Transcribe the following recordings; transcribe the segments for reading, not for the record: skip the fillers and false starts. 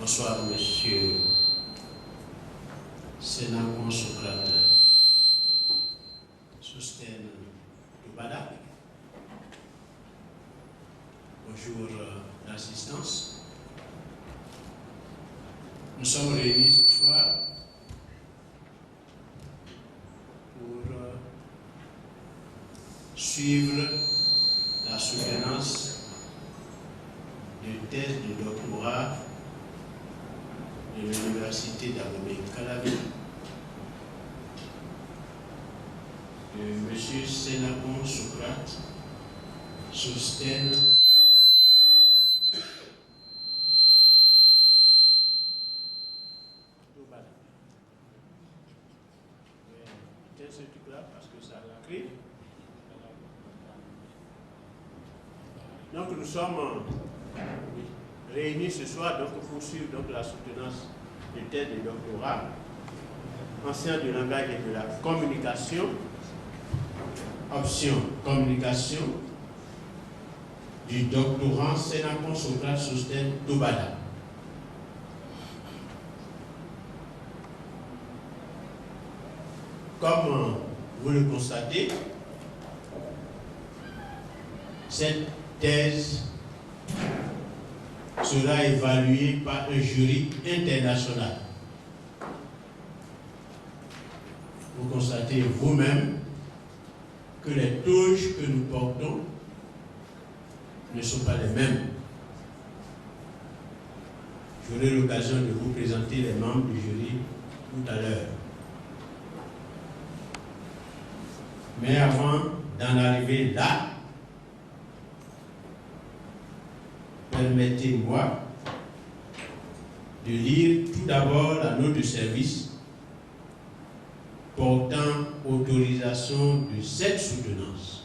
Bonsoir, monsieur Sénacon Socrate Sostène Toubada. Bonjour, l'assistance. Nous sommes réunis ce soir pour suivre la soutenance de thèse de doctorat de l'Université d'Abomey-Calavi de M. Sénacon Socrate Sostène Toubada. Tiens ce truc-là parce que ça l'arrive. Donc nous sommes réunis ce soir donc, pour suivre donc, la soutenance de thèse de doctorat en sciences du langage et de la communication, option communication, du doctorant Sénacon Socrate Sostène Toubada. Comme vous le constatez, cette thèse sera évaluée par un jury international. Vous constatez vous-même que les touches que nous portons ne sont pas les mêmes. J'aurai l'occasion de vous présenter les membres du jury tout à l'heure. Mais avant d'en arriver là, permettez-moi de lire tout d'abord la note de service portant autorisation de cette soutenance.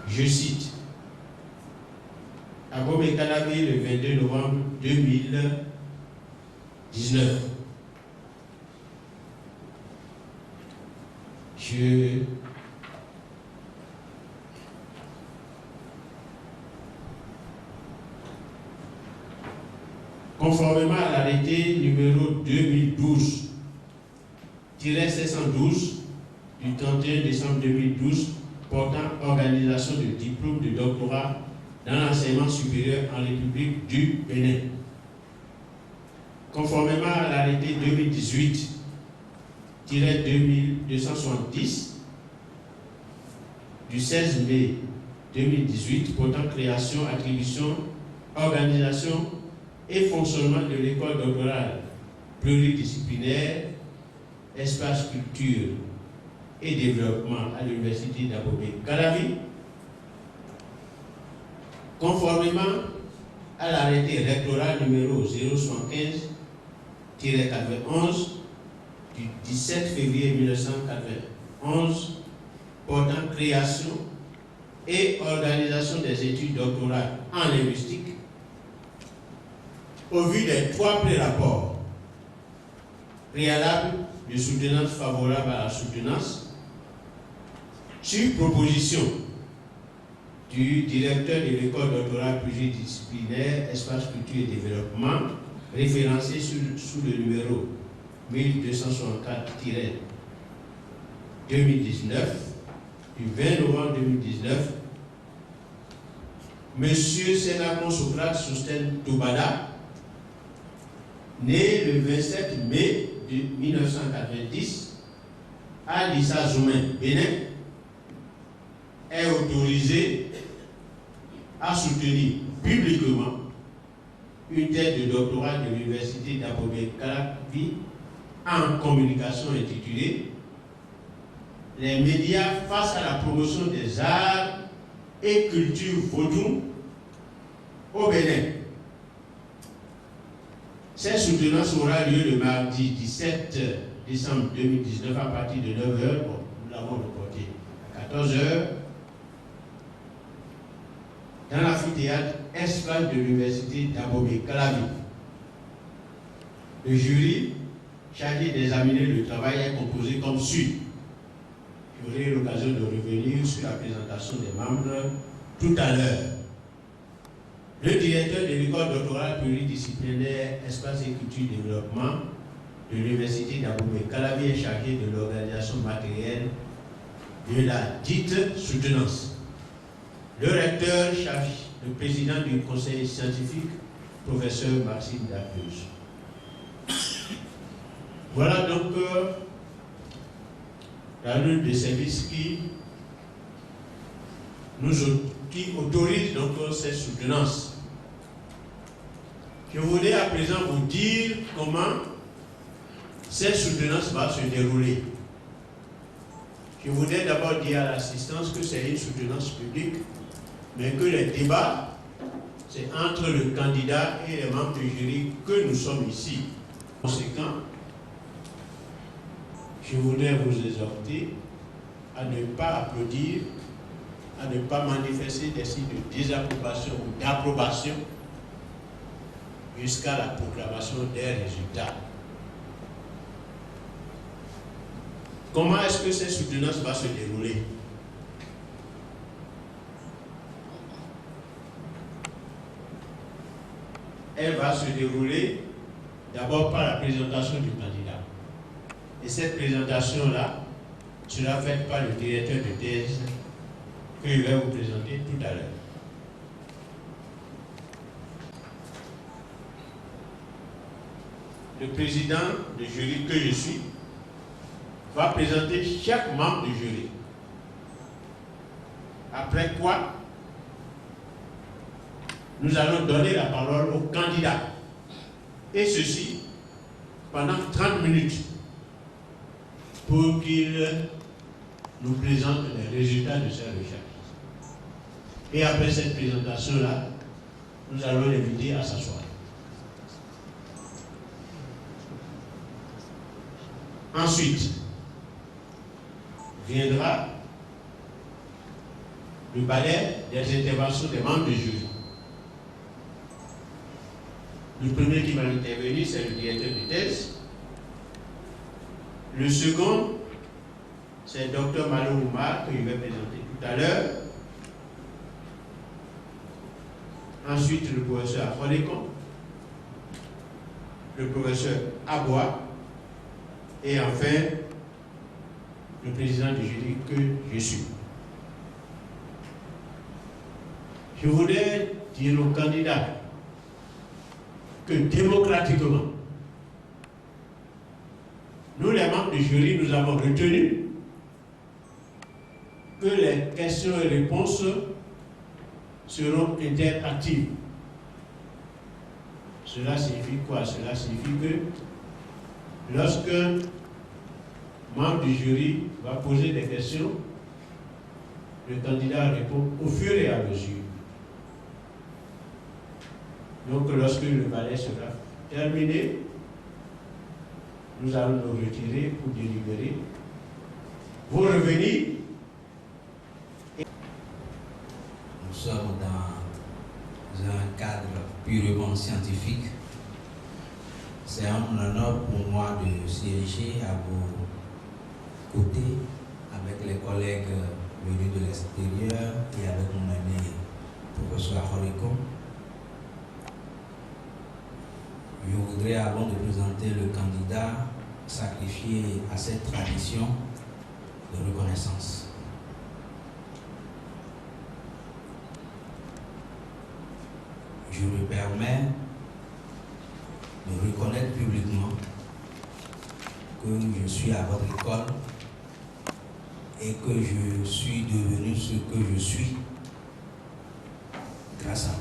Je cite: Abomey-Calavi le 22 novembre 2019. Conformément à l'arrêté numéro 2012-712 du 31 décembre 2012 portant organisation de diplôme de doctorat dans l'enseignement supérieur en République du Bénin. Conformément à l'arrêté 2018-2270 du 16 mai 2018 portant création, attribution, organisation et fonctionnement de l'école doctorale pluridisciplinaire, espace culture et développement à l'Université d'Abomey-Calavi, conformément à l'arrêté rectoral numéro 075-91 du 17 février 1991 portant création et organisation des études doctorales en linguistique, au vu des 3 pré-rapports préalables de soutenance favorable à la soutenance, sur proposition du directeur de l'école doctorale pluridisciplinaire, espace culture et développement, référencé sous le numéro 1264-2019, du 20 novembre 2019, M. Sénacon Socrate Sostène Toubada, né le 27 mai 1990 à Lissa-Zoumen, Bénin, est autorisé à soutenir publiquement une thèse de doctorat de l'Université d'Abomey-Calavi en communication intitulée « Les médias face à la promotion des arts et culture vaudou au Bénin ». Cette soutenance aura lieu le mardi 17 décembre 2019 à partir de 9h, bon, nous l'avons reporté à 14h, dans l'amphithéâtre Espace de l'Université d'Abomey-Calavi. Le jury chargé d'examiner le travail est composé comme suit. J'aurai l'occasion de revenir sur la présentation des membres tout à l'heure. Le directeur de l'école doctorale pluridisciplinaire Espace et Culture Développement de l'Université d'Abomey-Calavi est chargé de l'organisation matérielle de la dite soutenance. Le recteur charge le président du conseil scientifique, professeur Maxime Dapieuse. Voilà donc la liste de services qui autorise donc cette soutenance. Je voudrais à présent vous dire comment cette soutenance va se dérouler. Je voudrais d'abord dire à l'assistance que c'est une soutenance publique, mais que les débats, c'est entre le candidat et les membres du jury que nous sommes ici. Conséquent, je voudrais vous exhorter à ne pas applaudir, à ne pas manifester des signes de désapprobation ou d'approbation jusqu'à la proclamation des résultats. Comment est-ce que cette soutenance va se dérouler? Elle va se dérouler d'abord par la présentation du candidat. Et cette présentation-là sera faite par le directeur de thèse que je vais vous présenter tout à l'heure. Le président du jury que je suis va présenter chaque membre du jury. Après quoi, nous allons donner la parole au candidat. Et ceci pendant 30 minutes pour qu'il nous présente les résultats de ses recherches. Et après cette présentation-là, nous allons l'inviter à s'asseoir. Ensuite, viendra le balai des interventions des membres du jury. Le premier qui va intervenir, c'est le directeur de thèse. Le second, c'est le Dr Malo Oumar, que je vais présenter tout à l'heure. Ensuite, le professeur Afrodécon, le professeur Aboua, et enfin, le président du jury que je suis. Je voudrais dire aux candidats que démocratiquement, nous les membres du jury, nous avons retenu que les questions et réponses seront interactives. Cela signifie quoi? Cela signifie que lorsqu'un membre du jury va poser des questions, le candidat répond au fur et à mesure. Donc lorsque le balai sera terminé, nous allons nous retirer pour délibérer. Vous revenez. Nous sommes dans un cadre purement scientifique. C'est un honneur pour moi de siéger à vos côtés avec les collègues venus de l'extérieur et avec mon ami professeur Afrodécon. Je voudrais, avant de présenter le candidat, sacrifier à cette tradition de reconnaissance. Je me permets de reconnaître publiquement que je suis à votre école et que je suis devenu ce que je suis grâce à vous.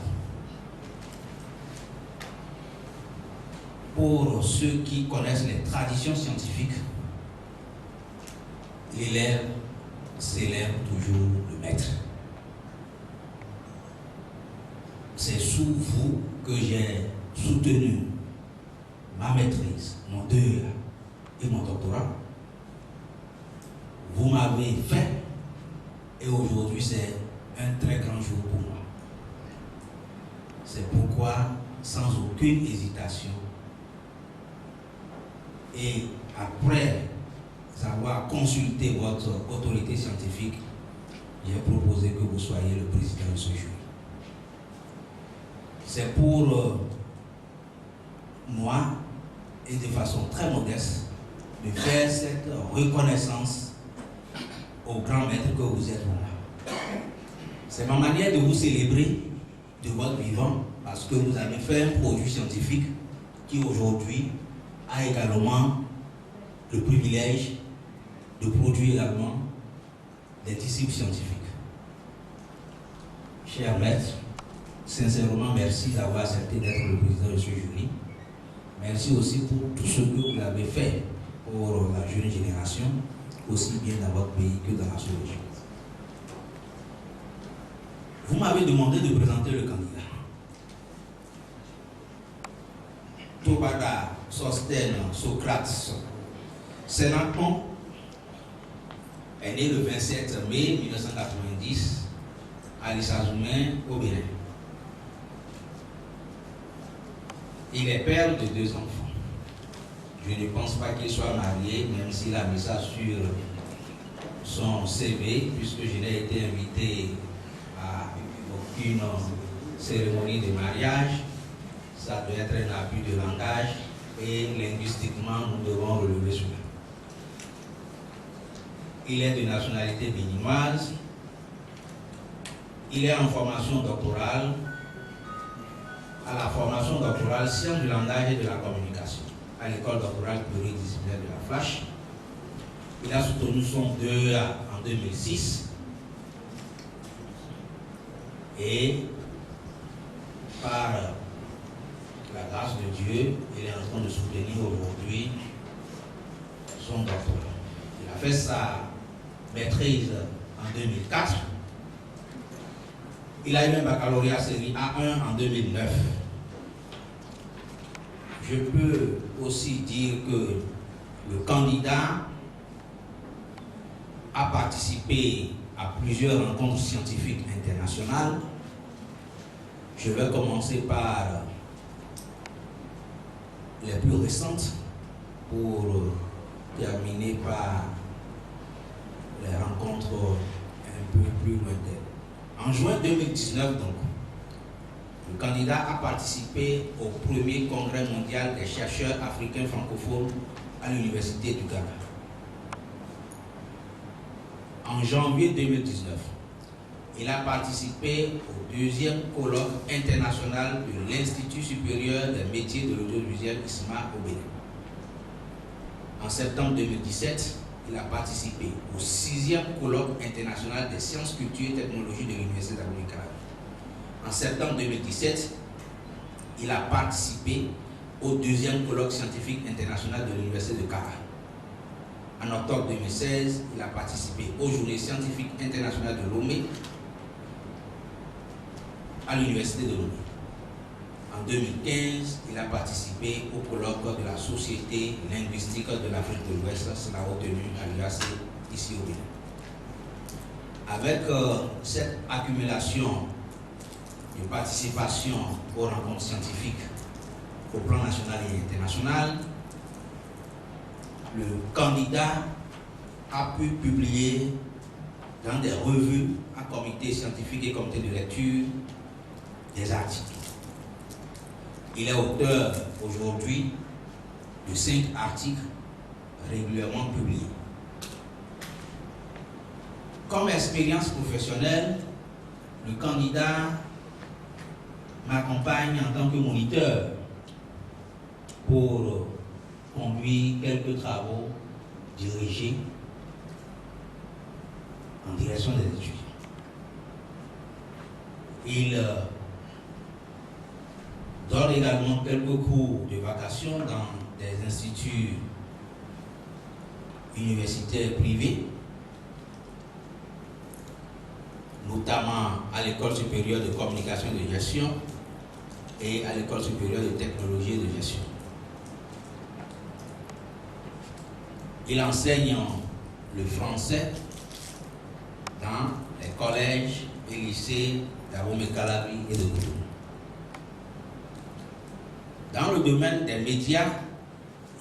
Pour ceux qui connaissent les traditions scientifiques, l'élève célèbre toujours le maître. C'est sous vous que j'ai soutenu ma maîtrise, mon DEA et mon doctorat. Vous m'avez fait et aujourd'hui c'est un très grand jour pour moi. C'est pourquoi, sans aucune hésitation, et après avoir consulté votre autorité scientifique, j'ai proposé que vous soyez le président de ce jury. C'est pour moi, et de façon très modeste, de faire cette reconnaissance au grand maître que vous êtes là. C'est ma manière de vous célébrer de votre vivant, parce que vous avez fait un produit scientifique qui aujourd'hui a également le privilège de produire également des disciples scientifiques. Cher maître, sincèrement merci d'avoir accepté d'être le président de ce jury. Merci aussi pour tout ce que vous avez fait pour la jeune génération, aussi bien dans votre pays que dans la sous-région. Vous m'avez demandé de présenter le candidat. Tobada Sostène Socrates Sénaton est né le 27 mai 1990 à Lissazoumen, au Bénin. Il est père de 2 enfants. Je ne pense pas qu'il soit marié, même s'il a mis ça sur son CV, puisque je n'ai été invité à aucune cérémonie de mariage. Ça doit être un abus de langage et linguistiquement, nous devons relever cela. Il est de nationalité béninoise. Il est en formation doctorale, à la formation doctorale sciences du langage et de la communication, à l'école doctorale pluridisciplinaire de la Flash. Il a soutenu son 2A en 2006 et par la grâce de Dieu, il est en train de soutenir aujourd'hui son doctorat. Il a fait sa maîtrise en 2004. Il a eu un baccalauréat série A1 en 2009. Je peux aussi dire que le candidat a participé à plusieurs rencontres scientifiques internationales. Je vais commencer par les plus récentes pour terminer par les rencontres un peu plus lointaines. En juin 2019, donc, le candidat a participé au premier congrès mondial des chercheurs africains francophones à l'Université du Ghana. En janvier 2019, il a participé au 2e colloque international de l'Institut supérieur des métiers de l'audiovisuel ISMA au Bénin. En septembre 2017, il a participé au 6e colloque international des sciences, culture et technologies de l'Université d'Amérique. En septembre 2017, il a participé au 2e colloque scientifique international de l'Université de Cara. En octobre 2016, il a participé aux journées scientifiques internationales de Lomé à l'Université de Lomé. En 2015, il a participé au colloque de la Société linguistique de l'Afrique de l'Ouest, cela retenu à l'UAC ici au Bénin. Avec cette accumulation de participation aux rencontres scientifiques au plan national et international, le candidat a pu publier dans des revues à comité scientifique et comité de lecture des articles. Il est auteur aujourd'hui de 5 articles régulièrement publiés. Comme expérience professionnelle, le candidat m'accompagne en tant que moniteur pour conduire quelques travaux dirigés en direction des étudiants. Il donne également quelques cours de vacation dans des instituts universitaires privés, notamment à l'École supérieure de communication et de gestion et à l'École supérieure de technologie et de gestion. Il enseigne le français dans les collèges et lycées d'Abomey-Calavi et de Cotonou. Dans le domaine des médias,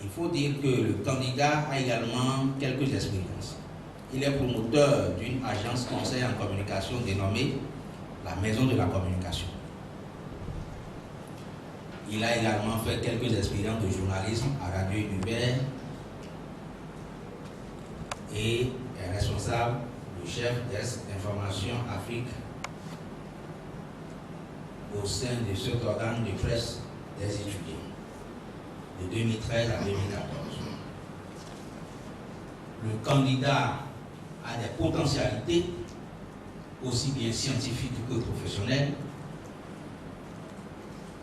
il faut dire que le candidat a également quelques expériences. il est promoteur d'une agence conseil en communication dénommée la Maison de la Communication. Il a également fait quelques expériences de journalisme à Radio Univers et est responsable du chef desk d'information Afrique au sein de cet organe de presse des étudiants de 2013 à 2014. Le candidat a des potentialités aussi bien scientifiques que professionnelles.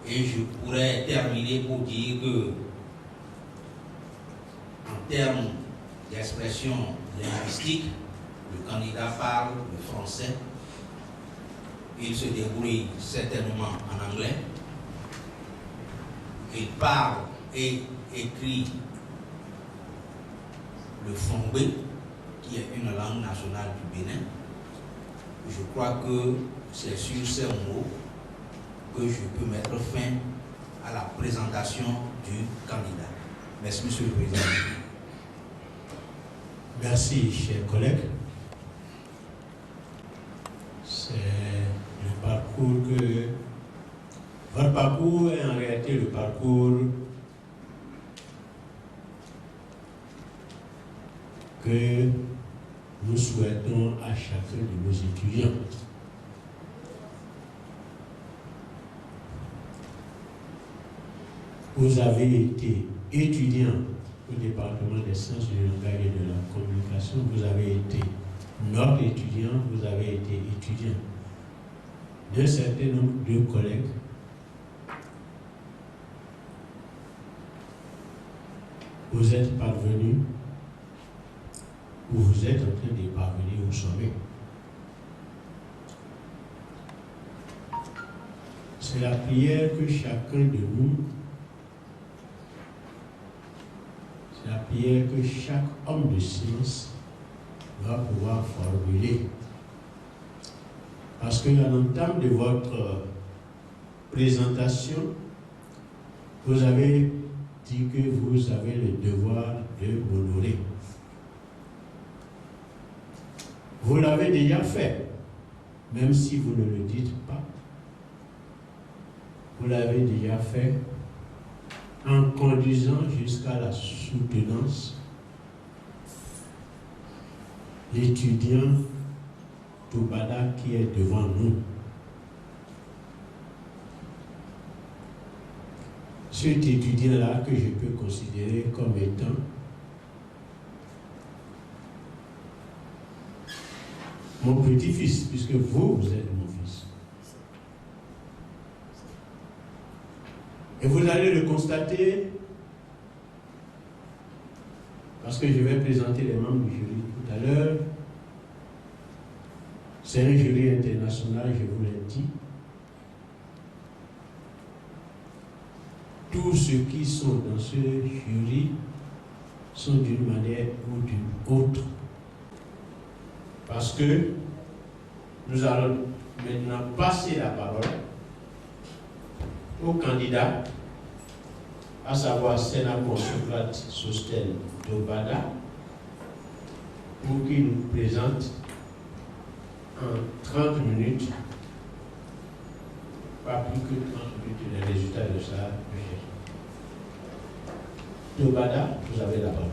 Et je pourrais terminer pour dire que, en termes d'expression linguistique, le candidat parle le français. Il se débrouille certainement en anglais. Il parle et écrit le fongbe, qui est une langue nationale du Bénin. Je crois que c'est sur ces mots que je peux mettre fin à la présentation du candidat. Merci, Monsieur le Président. Merci, chers collègues. C'est le parcours que... Votre parcours est en réalité le parcours que nous souhaitons à chacun de nos étudiants. Vous avez été étudiant au département des sciences du langage et de la communication, vous avez été notre étudiant, vous avez été étudiant d'un certain nombre de collègues. Vous êtes parvenus, ou vous êtes en train de parvenir au sommet. C'est la prière que chacun de nous, c'est la prière que chaque homme de science va pouvoir formuler. Parce qu'à l'entame de votre présentation, vous avez dit que vous avez le devoir de m'honorer. Vous l'avez déjà fait, même si vous ne le dites pas. Vous l'avez déjà fait en conduisant jusqu'à la soutenance l'étudiant Toubada qui est devant nous. Cet étudiant-là que je peux considérer comme étant mon petit-fils, puisque vous êtes mon fils. Et vous allez le constater, parce que je vais présenter les membres du jury tout à l'heure. C'est un jury international, je vous l'ai dit. Tous ceux qui sont dans ce jury sont d'une manière ou d'une autre. Parce que nous allons maintenant passer la parole au candidat, à savoir Sénateur Socrate Sosthène Toubada, pour qu'il nous présente en 30 minutes, pas plus que 30 minutes, les résultats de sa recherche. Toubada, vous avez la parole.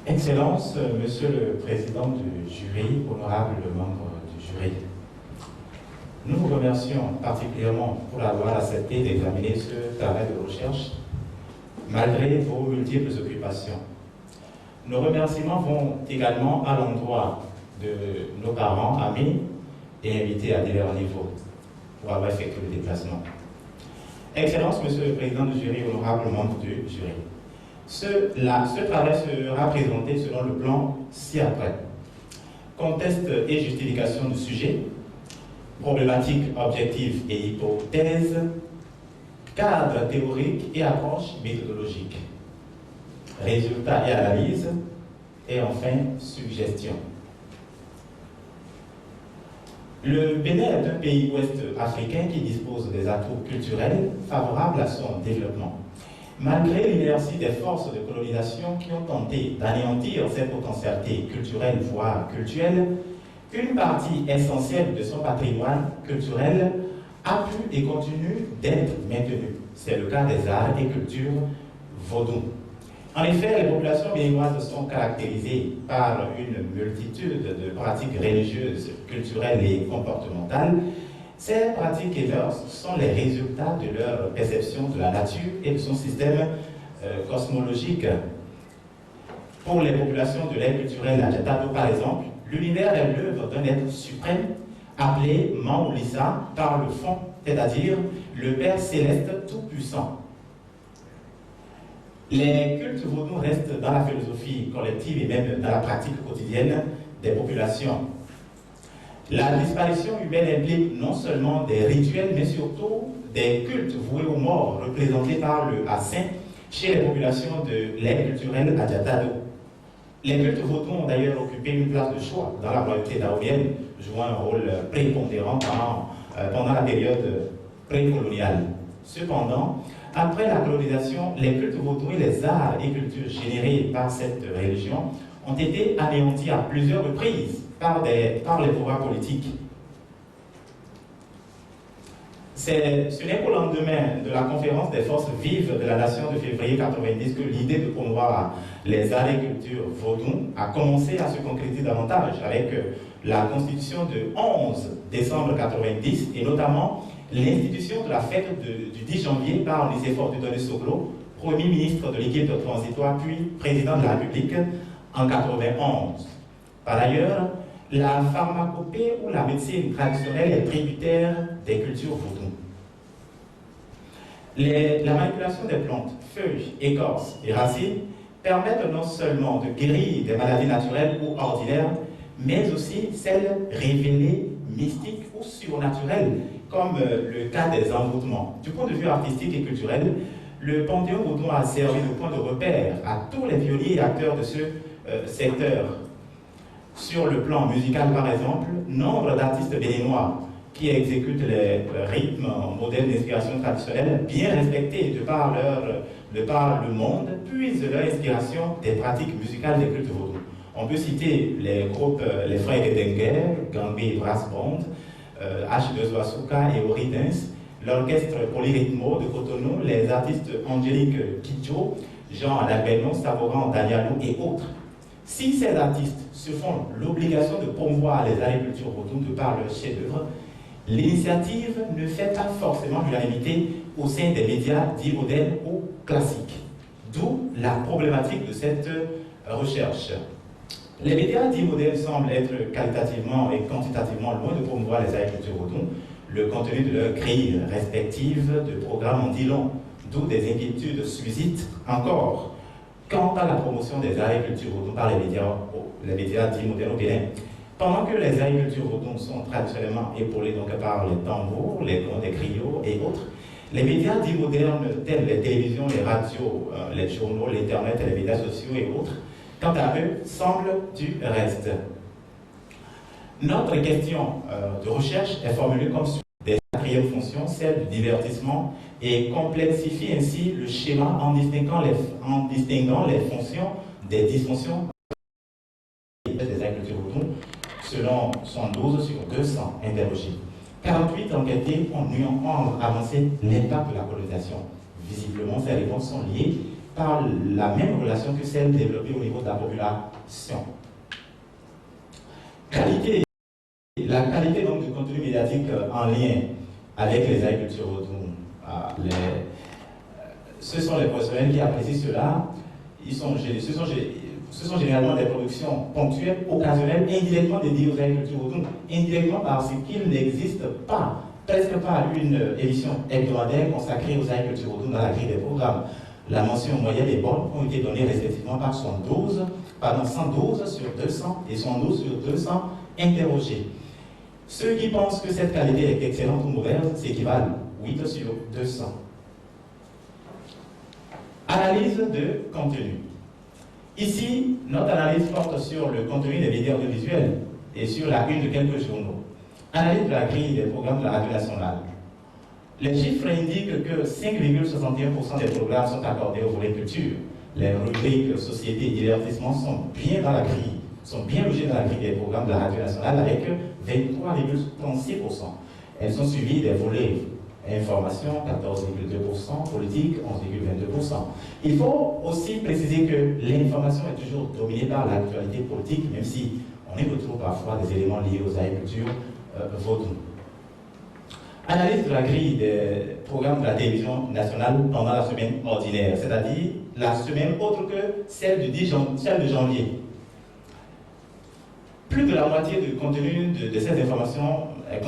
Excellence, Monsieur le Président du jury, honorables membres du jury, nous vous remercions particulièrement pour avoir accepté d'examiner ce travail de recherche, malgré vos multiples occupations. Nos remerciements vont également à l'endroit de nos parents, amis et invités à divers niveaux pour avoir effectué le déplacement. Excellence, Monsieur le Président du jury, honorables membres du jury. Ce travail sera présenté selon le plan ci-après. Contexte et justification du sujet, problématiques objectives et hypothèses, cadre théorique et approche méthodologique, résultats et analyses, et enfin, suggestions. Le Bénin est un pays ouest africain qui dispose des atouts culturels favorables à son développement. Malgré l'inertie des forces de colonisation qui ont tenté d'anéantir cette potentialité culturelle, voire cultuelle, une partie essentielle de son patrimoine culturel a pu et continue d'être maintenue. C'est le cas des arts et cultures vaudou. En effet, les populations béninoises sont caractérisées par une multitude de pratiques religieuses, culturelles et comportementales. Ces pratiques et mœurs sont les résultats de leur perception de la nature et de son système cosmologique. Pour les populations de l'ère culturelle Adjatado, par exemple, l'univers est l'œuvre d'un être suprême appelé Maulissa par le fond, c'est-à-dire le Père céleste tout-puissant. Les cultes vaudous restent dans la philosophie collective et même dans la pratique quotidienne des populations. La disparition humaine implique non seulement des rituels, mais surtout des cultes voués aux morts, représentés par le Hassin chez les populations de l'ère culturelle Adjatado. Les cultes vaudous ont d'ailleurs occupé une place de choix dans la royauté daomienne, jouant un rôle prépondérant pendant la période précoloniale. Cependant, après la colonisation, les cultes vaudous et les arts et cultures générés par cette religion ont été anéantis à plusieurs reprises par les pouvoirs politiques. Ce n'est qu'au lendemain de la conférence des forces vives de la nation de février 90 que l'idée de promouvoir les arts et cultures vaudou a commencé à se concrétiser davantage avec la constitution de 11 décembre 90 et notamment l'institution de la fête du 10 janvier par Nicéphore Dieudonné Soglo, Premier ministre de l'équipe transitoire puis président de la République en 91. Par ailleurs, la pharmacopée ou la médecine traditionnelle est tributaire des cultures vaudou. La manipulation des plantes, feuilles, écorces et racines permettent non seulement de guérir des maladies naturelles ou ordinaires, mais aussi celles révélées, mystiques ou surnaturelles, comme le cas des envoûtements. Du point de vue artistique et culturel, le Panthéon vaudou a servi de point de repère à tous les pionniers et acteurs de ce secteur. Sur le plan musical, par exemple, nombre d'artistes béninois qui exécutent les rythmes modernes d'inspiration traditionnelle, bien respectés de par le monde, puisent leur inspiration des pratiques musicales des cultes vaudous. On peut citer les groupes Les Frères Edenger, Gambé Brass Band, H2O Asuka et Oridens, l'orchestre Polyrythmo de Cotonou, les artistes Angélique Kidjo, Jean Adalbeno, Savoran Danialou et autres. Si ces artistes se font l'obligation de promouvoir les arts et cultures vaudou de par leurs chefs-d'œuvre, l'initiative ne fait pas forcément l'unanimité au sein des médias dits modernes ou classiques. D'où la problématique de cette recherche. Les médias dits modernes semblent être qualitativement et quantitativement loin de promouvoir les arts et cultures vaudou. Le contenu de leurs grilles respectives de programmes en dit long, d'où des inquiétudes suscitent encore. Quant à la promotion des arts et cultures vaudou par les médias dits modernes au Bénin, pendant que les arts et cultures vaudou sont traditionnellement épaulés donc par les tambours, les griots et autres, les médias dits modernes tels les télévisions, les radios, les journaux, l'internet et les médias sociaux et autres, quant à eux, semblent du reste. Notre question de recherche est formulée comme suit. Des quatrièmes fonctions, celle du divertissement, et complexifie ainsi le schéma en distinguant les fonctions des dysfonctions des agricultures vaudou selon 112 sur 200 interrogés. 48 enquêtés ont avancé l'impact de la colonisation. Visiblement, ces réponses sont liées par la même relation que celle développée au niveau de la population. La qualité donc du contenu médiatique en lien avec les agricultures vaudou. Ce sont les professionnels qui apprécient cela. Ce sont généralement des productions ponctuelles, occasionnelles, indirectement dédiées aux agricultures vaudou, indirectement parce qu'il n'existe pas, presque pas, une émission hebdomadaire consacrée aux agricultures vaudou dans la grille des programmes. La mention moyenne et bonne ont été données respectivement par 112 sur 200 et 112 sur 200 interrogés. Ceux qui pensent que cette qualité est excellente ou mauvaise s'équivalent 8 sur 200. Analyse de contenu. Ici, notre analyse porte sur le contenu des médias audiovisuels et sur la une de quelques journaux. Analyse de la grille des programmes de la radio nationale. Les chiffres indiquent que 5,61% des programmes sont accordés au volet culture. Les rubriques société et divertissement sont bien dans la grille, sont bien logées dans la grille des programmes de la radio nationale avec 23,36%. Elles sont suivies des volets information 14,2%, politique 11,22%. Il faut aussi préciser que l'information est toujours dominée par l'actualité politique, même si on y retrouve parfois des éléments liés aux agricultures vaudou. Analyse de la grille des programmes de la télévision nationale pendant la semaine ordinaire, c'est-à-dire la semaine autre que celle de janvier. Plus de la moitié du contenu de ces informations est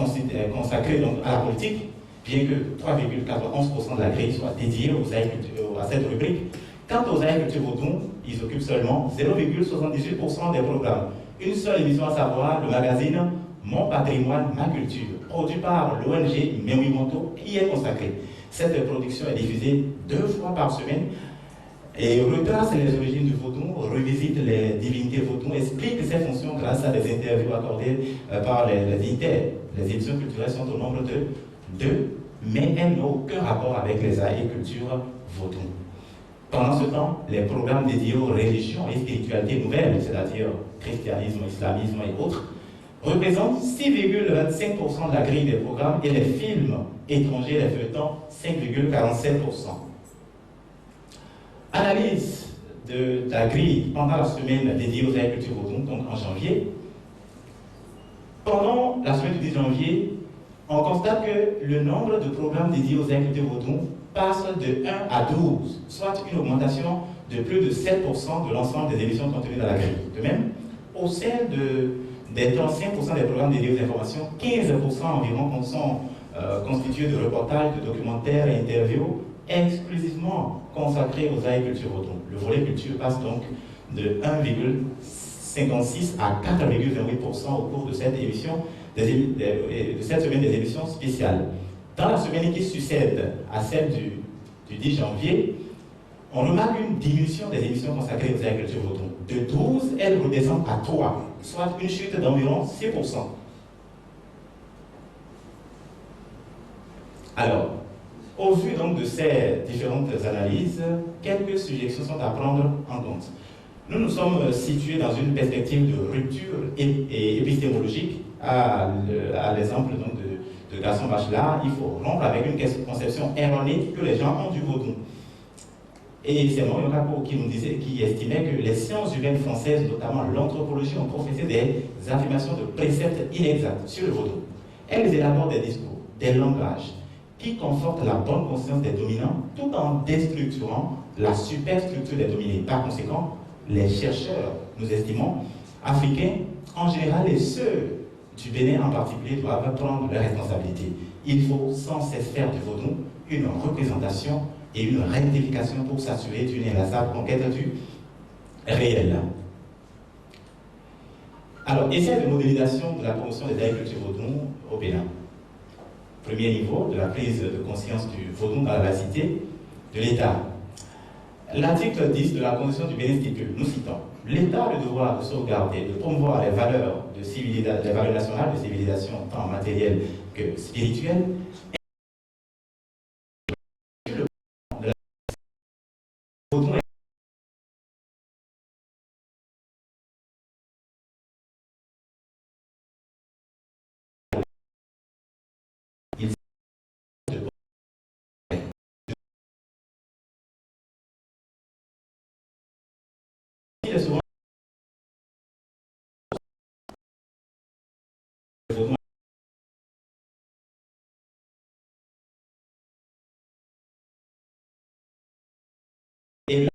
consacré donc à la politique, bien que 3,91% de la grille soit dédiée à cette rubrique. Quant aux agricultures vaudou, ils occupent seulement 0,78% des programmes. Une seule émission à savoir le magazine Mon patrimoine, ma culture, produit par l'ONG Mewimoto, y est consacrée. Cette production est diffusée 2 fois par semaine et retrace les origines du vaudou, revisite les divinités vaudou, explique ses fonctions grâce à des interviews accordées par les dignitaires. Les éditions culturelles sont au nombre de 2, mais elles n'ont aucun rapport avec les arts et cultures vaudou. Pendant ce temps, les programmes dédiés aux religions et spiritualités nouvelles, c'est-à-dire christianisme, islamisme et autres, représentent 6,25% de la grille des programmes et les films étrangers, les feuilletons, 5,47%. Analyse de la grille pendant la semaine dédiée aux agricultures vaudou, donc en janvier. Pendant la semaine du 10 janvier, on constate que le nombre de programmes dédiés aux agricultures vaudou passe de 1 à 12, soit une augmentation de plus de 7% de l'ensemble des émissions contenues dans la grille. De même, au sein des 35% des programmes dédiés aux informations, 15% environ sont constitués de reportages, de documentaires et interviews exclusivement consacrés aux agricultures vaudou. Le volet culture passe donc de 1,56 à 4,28% au cours de cette émission, de cette semaine des émissions spéciales. Dans la semaine qui succède à celle du 10 janvier, on remarque une diminution des émissions consacrées aux agricultures vaudou. De 12, elles redescendent à 3, soit une chute d'environ 6%. Alors, au vu donc de ces différentes analyses, quelques suggestions sont à prendre en compte. Nous nous sommes situés dans une perspective de rupture épistémologique, à l'exemple donc de Gaston Bachelard. Il faut rompre avec une conception erronée que les gens ont du vaudou. Et c'est Maurice Kako qui estimait que les sciences humaines françaises, notamment l'anthropologie, ont professé des affirmations de préceptes inexacts sur le vaudou. Elles élaborent des discours, des langages qui confortent la bonne conscience des dominants tout en déstructurant la superstructure des dominés. Par conséquent, les chercheurs, nous estimons, africains en général et ceux du Bénin en particulier doivent prendre leurs responsabilités. Il faut sans cesse faire du vaudou une représentation et une rectification pour s'assurer d'une inlassable conquête du réel. Alors, essai de modélisation de la promotion des agricultures vaudou au Bénin. Premier niveau de la prise de conscience du vaudou dans la laïcité de l'État. L'article 10 de la Constitution du Bénin stipule, nous citons, l'État a le devoir de sauvegarder, de promouvoir les valeurs nationales de civilisation, tant matérielles que spirituelles, il est souvent et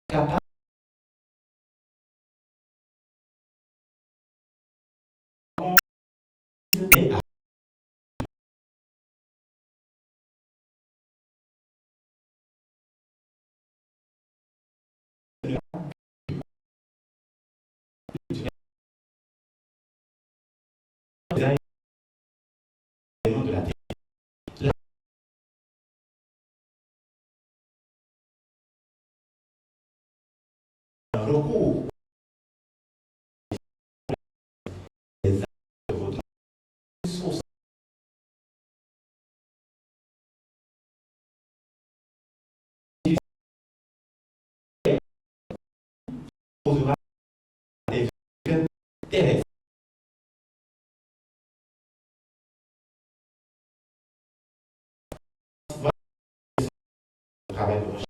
capable design de la recours des de votre source posera des véhicules terrestres. Travail de recherche.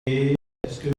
Et est-ce que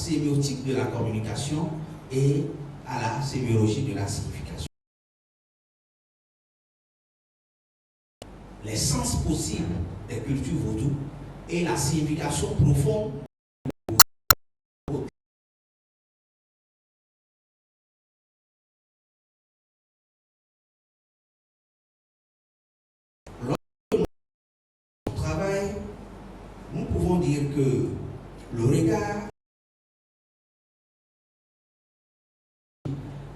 sémiotique de la communication et à la sémiologie de la signification. Les sens possibles des cultures vaudou et la signification profonde lorsque nous travaillons, nous pouvons dire que le regard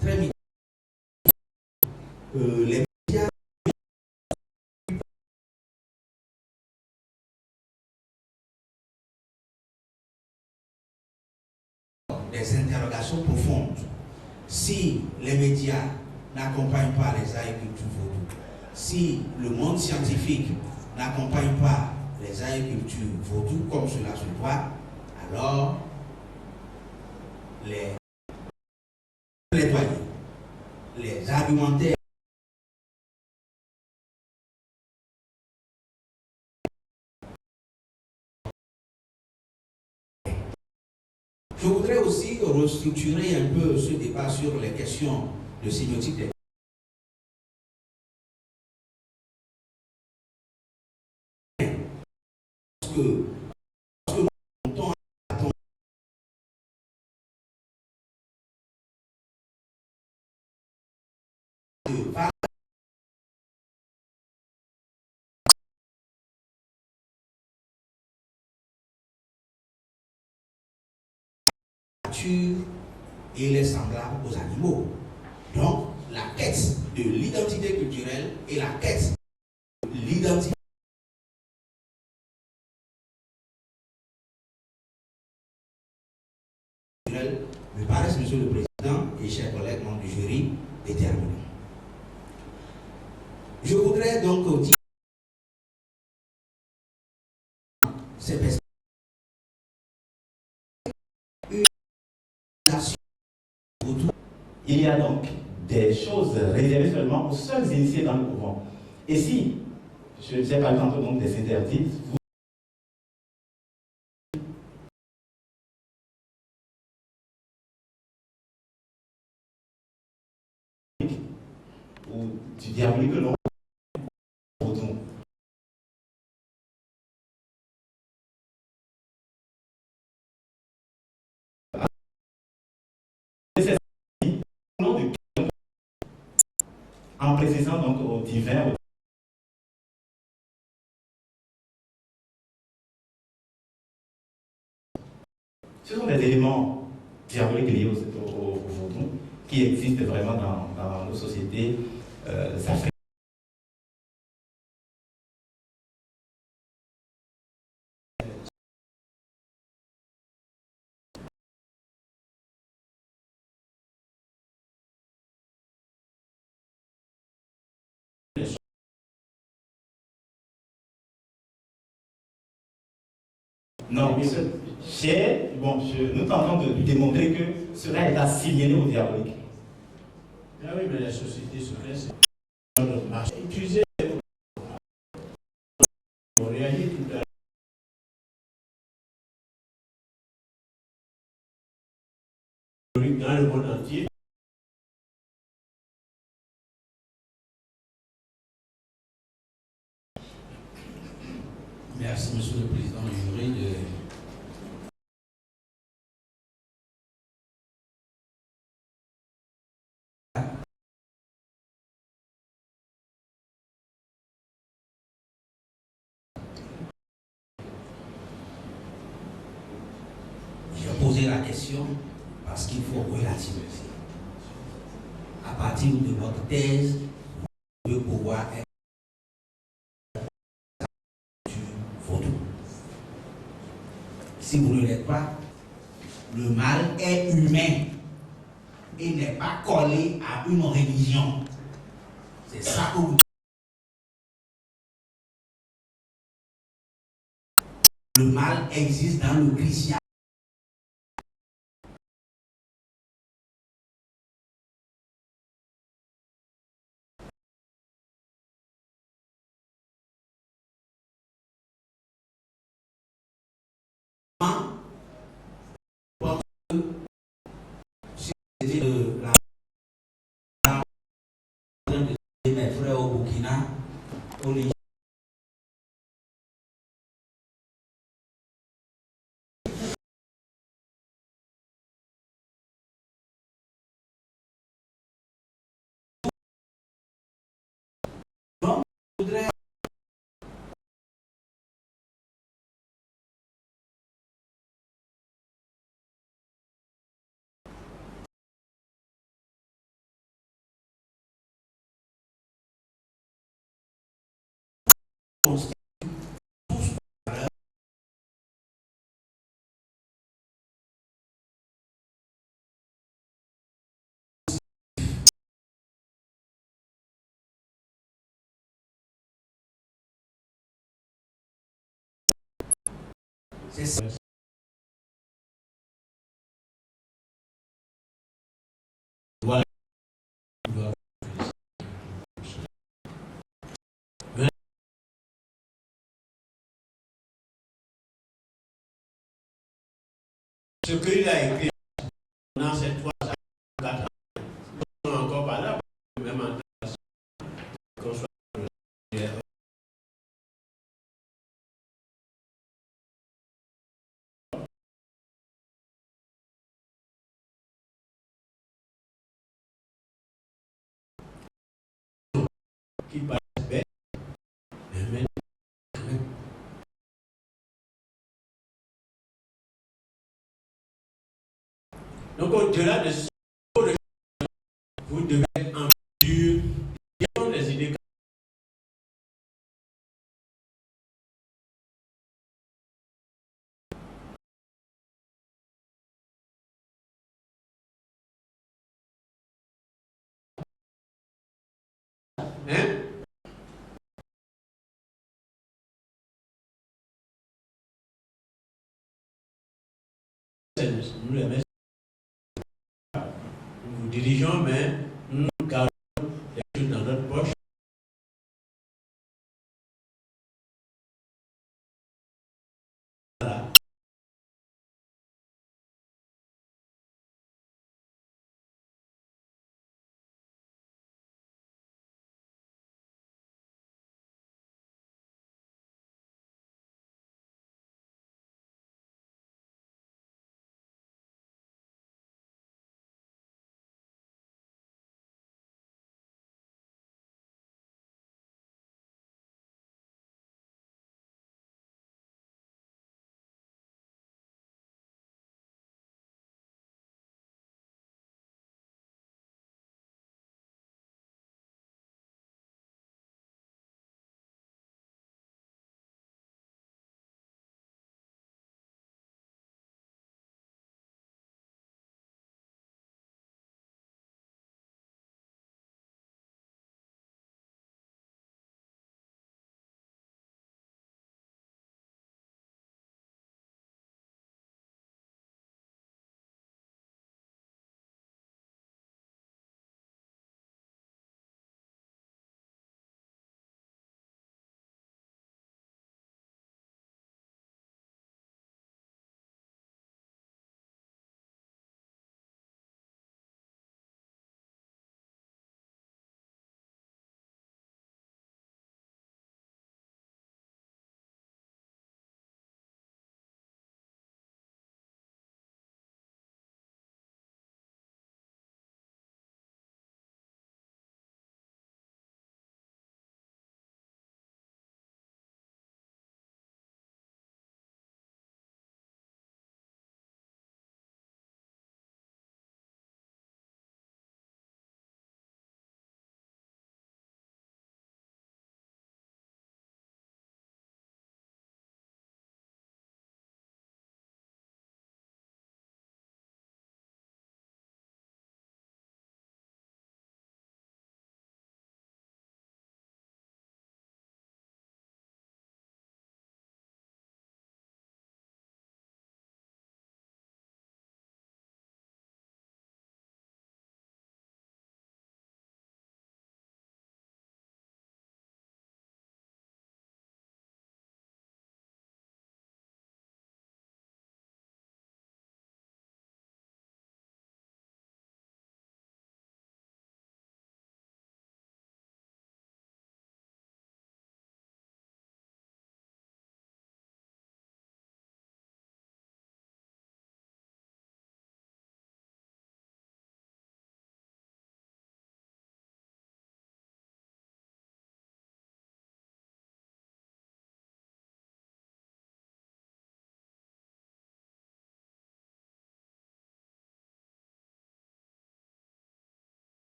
très vite, les médias des interrogations profondes. Si les médias n'accompagnent pas les agricultures vaudou, si le monde scientifique n'accompagne pas les agricultures vaudou comme cela se doit, alors les plaidoyers, les argumentaires je voudrais aussi restructurer un peu ce débat sur les questions de sémiotique des parce que et les semblables aux animaux. Donc, la quête de l'identité culturelle et la quête de l'identité culturelle me paraissent, Monsieur le Président et chers collègues membres du jury, déterminants. Je voudrais donc dire ces personnes il y a donc des choses réservées seulement aux seuls initiés dans le couvent. Et si, je n'ai pas le temps donc des interdits, ou du diabolique que l'on autour. En précisant donc au divin, ce sont des éléments diaboliques liés au vaudou qui existent vraiment dans nos sociétés africaines. Non, nous tentons de démontrer que cela est assimilé au diabolique. Ah oui, mais la société secrète, c'est notre marché. Utiliser pour réagir tout à l'heure dans le monde entier. Merci, Monsieur le Président du jury. J'ai posé la question parce qu'il faut relativiser. À partir de votre thèse, vous devez pouvoir être si vous ne l'êtes pas, le mal est humain et n'est pas collé à une religion. C'est ça que vous Le mal existe dans le christianisme. C'était mes frères au Burkina, au Niger. Donc, je voudrais c'est ça. Voilà. Ce qu'il a écrit dans ces 3 4 ans, on est encore pas là, même en temps qu'on soit qui passe bête, mais donc au-delà de ce, vous devez être en mesure des idées. Hein? Nous les messieurs, nous vous dirigeons, mais nous gardons les choses dans notre poche. Voilà.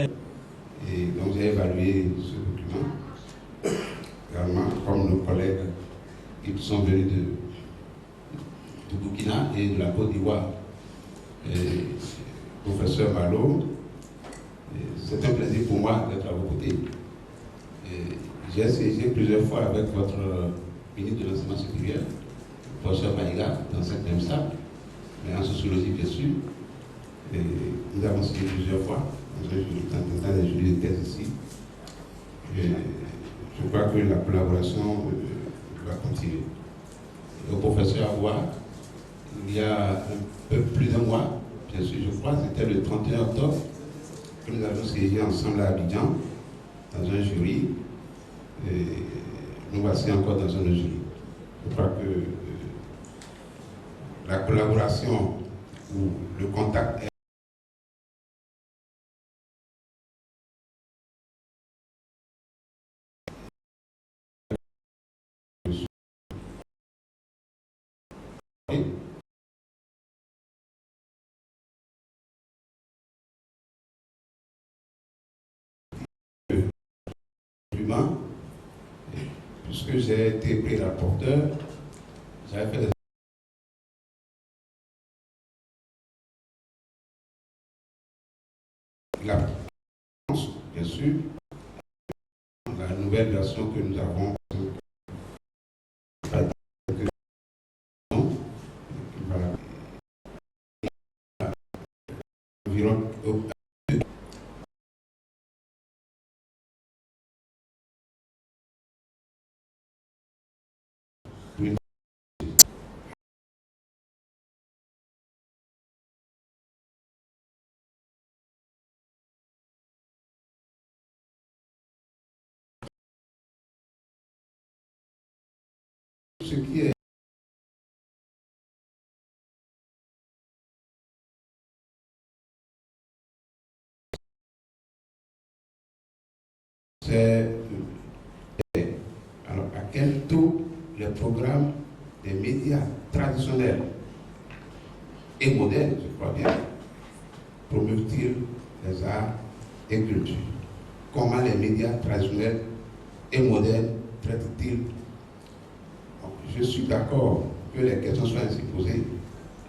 Et donc j'ai évalué ce document, également comme nos collègues qui sont venus de Burkina et de la Côte d'Ivoire. Professeur Malo, c'est un plaisir pour moi d'être à vos côtés. J'ai siégé plusieurs fois avec votre ministre de l'Enseignement supérieur, le professeur Maïga, dans cette même salle, mais en sociologie bien sûr. Nous avons siégé plusieurs fois dans les jurys de thèse ici. Je crois que la collaboration va continuer. Et au professeur Awa, il y a un peu plus d'un mois, bien sûr, je crois, c'était le 31 octobre, que nous avons siégé ensemble à Abidjan, dans un jury. Et nous voici encore dans un jury. Je crois que la collaboration ou le contact est humain, puisque j'ai été pré-rapporteur, j'avais fait des la France, bien sûr, la nouvelle version que nous avons environ ce qui est alors à quel taux les programmes des médias traditionnels et modernes, je crois bien, promeuvent-ils les arts et cultures? Comment les médias traditionnels et modernes traitent-ils? Je suis d'accord que les questions soient ainsi posées.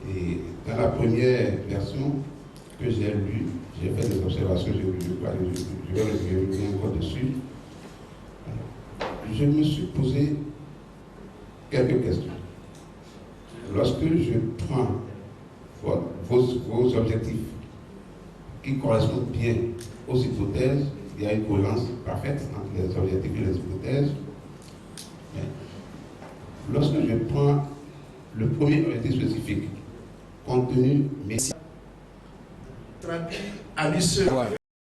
Et dans la première version que j'ai lue, j'ai fait des observations, je vais revenir encore dessus. Je me suis posé quelques questions. Lorsque je prends vos objectifs qui correspondent bien aux hypothèses, il y a une cohérence parfaite entre les objectifs et les hypothèses. Mais lorsque je prends le premier objectif spécifique, contenu média, traduit à lui seul.